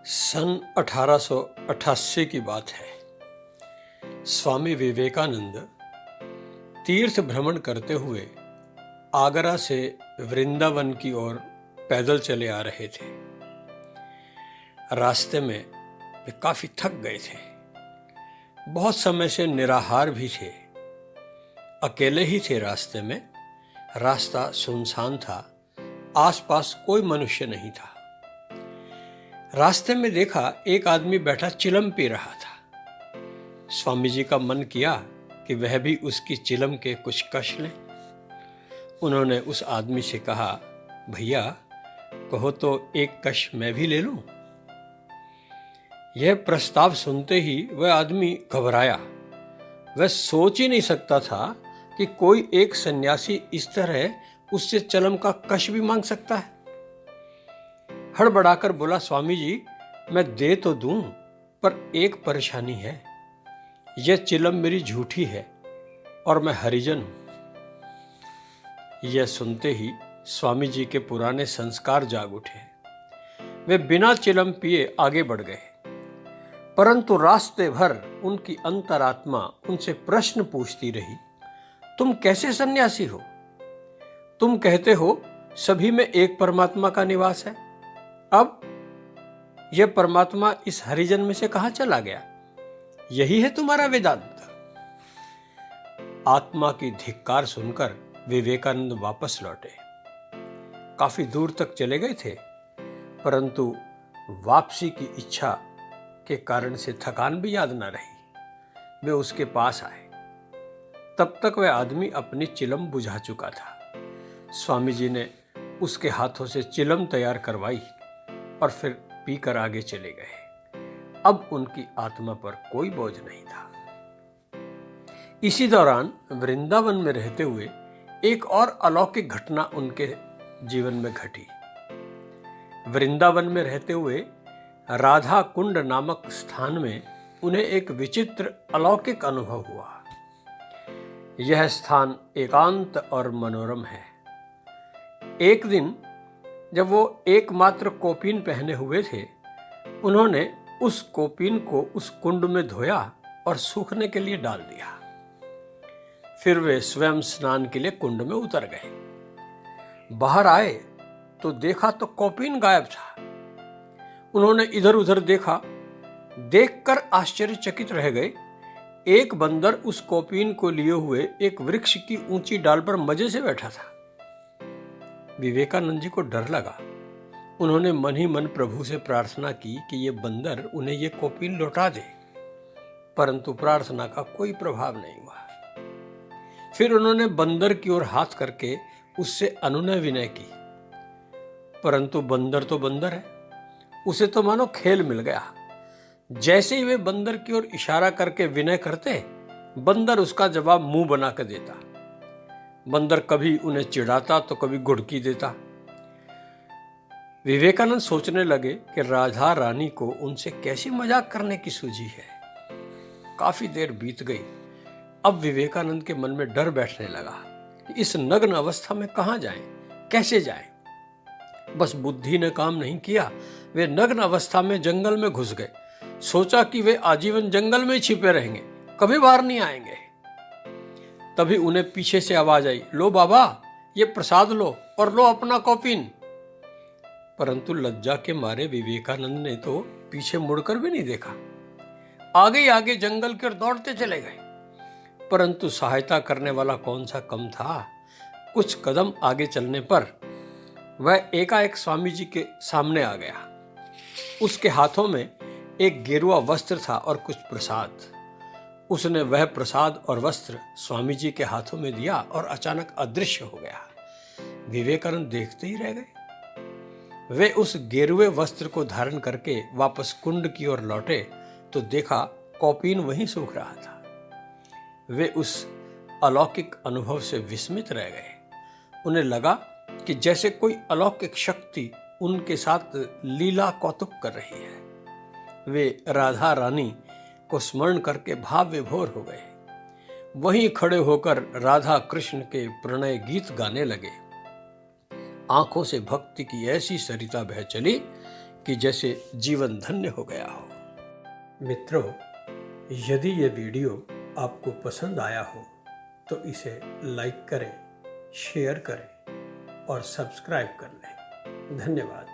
सन 1888 की बात है। स्वामी विवेकानंद तीर्थ भ्रमण करते हुए आगरा से वृंदावन की ओर पैदल चले आ रहे थे। रास्ते में वे काफी थक गए थे, बहुत समय से निराहार भी थे। अकेले ही थे रास्ते में। रास्ता सुनसान था, आसपास कोई मनुष्य नहीं था। रास्ते में देखा एक आदमी बैठा चिलम पी रहा था। स्वामी जी का मन किया कि वह भी उसकी चिलम के कुछ कश लें। उन्होंने उस आदमी से कहा, भैया कहो तो एक कश मैं भी ले लूं। यह प्रस्ताव सुनते ही वह आदमी घबराया। वह सोच ही नहीं सकता था कि कोई एक सन्यासी इस तरह उससे चिलम का कश भी मांग सकता है। हड़बड़ाकर बोला, स्वामी जी मैं दे तो दूं, पर एक परेशानी है। यह चिलम मेरी झूठी है और मैं हरिजन हूं। यह सुनते ही स्वामी जी के पुराने संस्कार जाग उठे। वे बिना चिलम पिए आगे बढ़ गए, परंतु रास्ते भर उनकी अंतरात्मा उनसे प्रश्न पूछती रही, तुम कैसे सन्यासी हो? तुम कहते हो सभी में एक परमात्मा का निवास है। अब यह परमात्मा इस हरिजन में से कहां चला गया? यही है तुम्हारा वेदांत? आत्मा की धिक्कार सुनकर विवेकानंद वापस लौटे। काफी दूर तक चले गए थे, परंतु वापसी की इच्छा के कारण से थकान भी याद न रही। वे उसके पास आए। तब तक वह आदमी अपनी चिलम बुझा चुका था। स्वामी जी ने उसके हाथों से चिलम तैयार करवाई और फिर पीकर आगे चले गए। अब उनकी आत्मा पर कोई बोझ नहीं था। इसी दौरान वृंदावन में रहते हुए एक और अलौकिक घटना उनके जीवन में घटी। वृंदावन में रहते हुए राधा कुंड नामक स्थान में उन्हें एक विचित्र अलौकिक अनुभव हुआ। यह स्थान एकांत और मनोरम है। एक दिन जब वो एकमात्र कोपीन पहने हुए थे, उन्होंने उस कोपीन को उस कुंड में धोया और सूखने के लिए डाल दिया। फिर वे स्वयं स्नान के लिए कुंड में उतर गए। बाहर आए तो देखा तो कोपीन गायब था। उन्होंने इधर उधर देखा, देखकर आश्चर्यचकित रह गए। एक बंदर उस कोपीन को लिए हुए एक वृक्ष की ऊंची डाल पर मजे से बैठा था। विवेकानंद जी को डर लगा। उन्होंने मन ही मन प्रभु से प्रार्थना की कि ये बंदर उन्हें ये कोपीन लौटा दे, परंतु प्रार्थना का कोई प्रभाव नहीं हुआ। फिर उन्होंने बंदर की ओर हाथ करके उससे अनुनय विनय की, परंतु बंदर तो बंदर है, उसे तो मानो खेल मिल गया। जैसे ही वे बंदर की ओर इशारा करके विनय करते, बंदर उसका जवाब मुंह बना कर देता। बंदर कभी उन्हें चिढ़ाता तो कभी गुड़की देता। विवेकानंद सोचने लगे कि राधा रानी को उनसे कैसी मजाक करने की सूझी है। काफी देर बीत गई। अब विवेकानंद के मन में डर बैठने लगा कि इस नग्न अवस्था में कहां जाएं, कैसे जाएं। बस बुद्धि ने काम नहीं किया। वे नग्न अवस्था में जंगल में घुस गए। सोचा कि वे आजीवन जंगल में छिपे रहेंगे, कभी बाहर नहीं आएंगे। तभी उन्हें पीछे से आवाज आई, लो बाबा ये प्रसाद लो और लो अपना कोपीन। परंतु लज्जा के मारे विवेकानंद ने तो पीछे मुड़कर भी नहीं देखा। आगे ही आगे जंगल की ओर दौड़ते चले गए, परंतु सहायता करने वाला कौन सा कम था। कुछ कदम आगे चलने पर वह एकाएक स्वामी जी के सामने आ गया। उसके हाथों में एक गेरुआ वस्त्र था और कुछ प्रसाद। उसने वह प्रसाद और वस्त्र स्वामी जी के हाथों में दिया और अचानक अदृश्य हो गया। विवेकानंद देखते ही रह गए। वे उस गेरुए वस्त्र को धारण करके वापस कुंड की ओर लौटे तो देखा कोपीन वहीं सूख रहा था। वे उस अलौकिक अनुभव से विस्मित रह गए। उन्हें लगा कि जैसे कोई अलौकिक शक्ति उनके साथ लीला कौतुक कर रही है। वे राधा रानी को स्मरण करके भाव विभोर हो गए। वहीं खड़े होकर राधा कृष्ण के प्रणय गीत गाने लगे। आंखों से भक्ति की ऐसी सरिता बह चली कि जैसे जीवन धन्य हो गया हो। मित्रों, यदि ये वीडियो आपको पसंद आया हो तो इसे लाइक करें, शेयर करें और सब्सक्राइब कर लें। धन्यवाद।